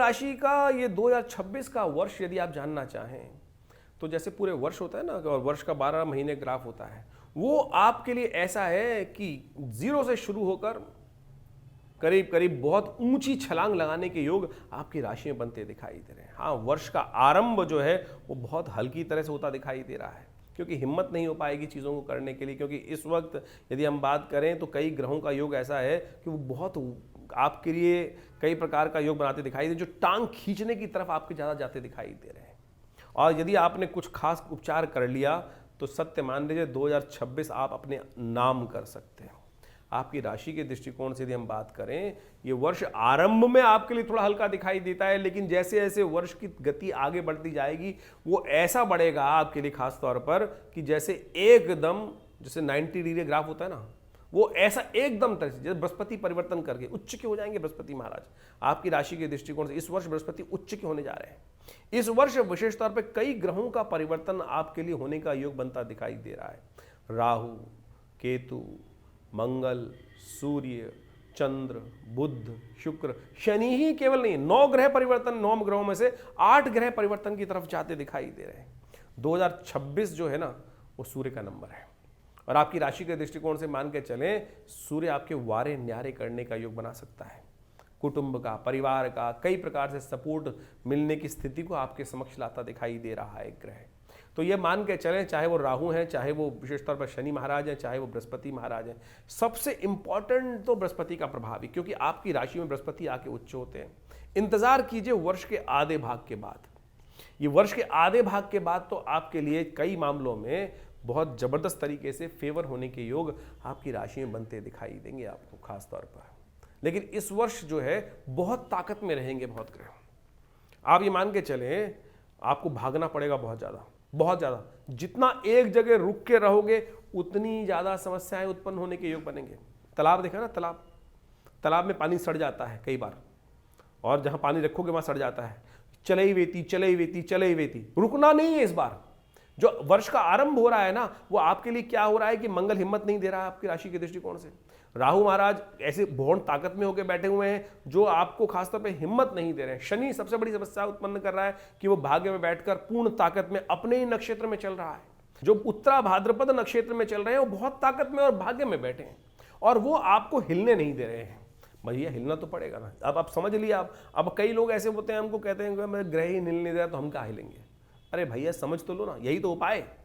राशि का ये 2026 का वर्ष यदि आप जानना चाहें तो जैसे पूरे वर्ष होता है ना, और वर्ष का 12 महीने ग्राफ होता है, वो आपके लिए ऐसा है कि जीरो से शुरू होकर करीब करीब बहुत ऊंची छलांग लगाने के योग आपकी राशि में बनते दिखाई दे रहे हैं। हाँ, वर्ष का आरंभ जो है वो बहुत हल्की तरह से होता दिखाई दे रहा है, क्योंकि हिम्मत नहीं हो पाएगी चीज़ों को करने के लिए, क्योंकि इस वक्त यदि हम बात करें तो कई ग्रहों का योग ऐसा है कि वो बहुत आपके लिए कई प्रकार का योग बनाते दिखाई दे, जो टांग खींचने की तरफ आपके ज़्यादा जाते दिखाई दे रहे हैं। और यदि आपने कुछ खास उपचार कर लिया तो सत्य मान लीजिए 2026 आप अपने नाम कर सकते हैं। आपकी राशि के दृष्टिकोण से यदि हम बात करें, ये वर्ष आरंभ में आपके लिए थोड़ा हल्का दिखाई देता है, लेकिन जैसे जैसे वर्ष की गति आगे बढ़ती जाएगी वो ऐसा बढ़ेगा आपके लिए खास तौर पर कि जैसे एकदम जैसे 90 डिग्री ग्राफ होता है ना, वो ऐसा एकदम तरह से जैसे बृहस्पति परिवर्तन करके उच्च के हो जाएंगे बृहस्पति महाराज। आपकी राशि के दृष्टिकोण से इस वर्ष बृहस्पति उच्च के होने जा रहे हैं। इस वर्ष विशेष तौर पर कई ग्रहों का परिवर्तन आपके लिए होने का योग बनता दिखाई दे रहा है। राहु, केतु, मंगल, सूर्य, चंद्र, बुध, शुक्र, शनि ही केवल नहीं, 9 ग्रह परिवर्तन, 9 ग्रहों में से 8 ग्रह परिवर्तन की तरफ जाते दिखाई दे रहे हैं। 2026 जो है ना वो सूर्य का नंबर है, और आपकी राशि के दृष्टिकोण से मान के चलें, सूर्य आपके वारे न्यारे करने का योग बना सकता है। कुटुंब का, परिवार का, कई प्रकार से सपोर्ट मिलने की स्थिति को आपके समक्ष लाता दिखाई दे रहा है एक ग्रह। तो ये मान के चलें, चाहे वो राहु हैं, चाहे वो विशेष तौर पर शनि महाराज हैं, चाहे वो बृहस्पति महाराज हैं, सबसे इंपॉर्टेंट तो बृहस्पति का प्रभाव ही, क्योंकि आपकी राशि में बृहस्पति आके उच्च होते हैं। इंतजार कीजिए वर्ष के आधे भाग के बाद। ये वर्ष के आधे भाग के बाद तो आपके लिए कई मामलों में बहुत जबरदस्त तरीके से फेवर होने के योग आपकी राशि में बनते दिखाई देंगे आपको खास तौर पर। लेकिन इस वर्ष जो है बहुत ताकत में रहेंगे बहुत ग्रह। आप ये मान के चलें, आपको भागना पड़ेगा बहुत ज़्यादा। जितना एक जगह रुक के रहोगे उतनी ज़्यादा समस्याएं उत्पन्न होने के योग बनेंगे। तालाब देखा ना, तालाब में पानी सड़ जाता है कई बार, और जहां पानी रखोगे वहां सड़ जाता है। चले ही वेती, रुकना नहीं है। इस बार जो वर्ष का आरंभ हो रहा है ना, वो आपके लिए क्या हो रहा है कि मंगल हिम्मत नहीं दे रहा है आपकी राशि के दृष्टिकोण से। राहु महाराज ऐसे बहुत ताकत में होकर बैठे हुए हैं जो आपको खासतौर पे हिम्मत नहीं दे रहे हैं। शनि सबसे बड़ी समस्या उत्पन्न कर रहा है कि वो भाग्य में बैठकर पूर्ण ताकत में अपने ही नक्षत्र में चल रहा है। जो उत्तरा भाद्रपद नक्षत्र में चल रहे हैं वो बहुत ताकत में और भाग्य में बैठे हैं, और वो आपको हिलने नहीं दे रहे हैं। भैया हिलना तो पड़ेगा ना। अब आप समझ लिया। अब कई लोग ऐसे होते हैं, हमको कहते हैं मैं ग्रह ही हिलने नहीं दे रहा तो हम क्या हिलेंगे। अरे भैया समझ तो लो ना, यही तो उपाय है।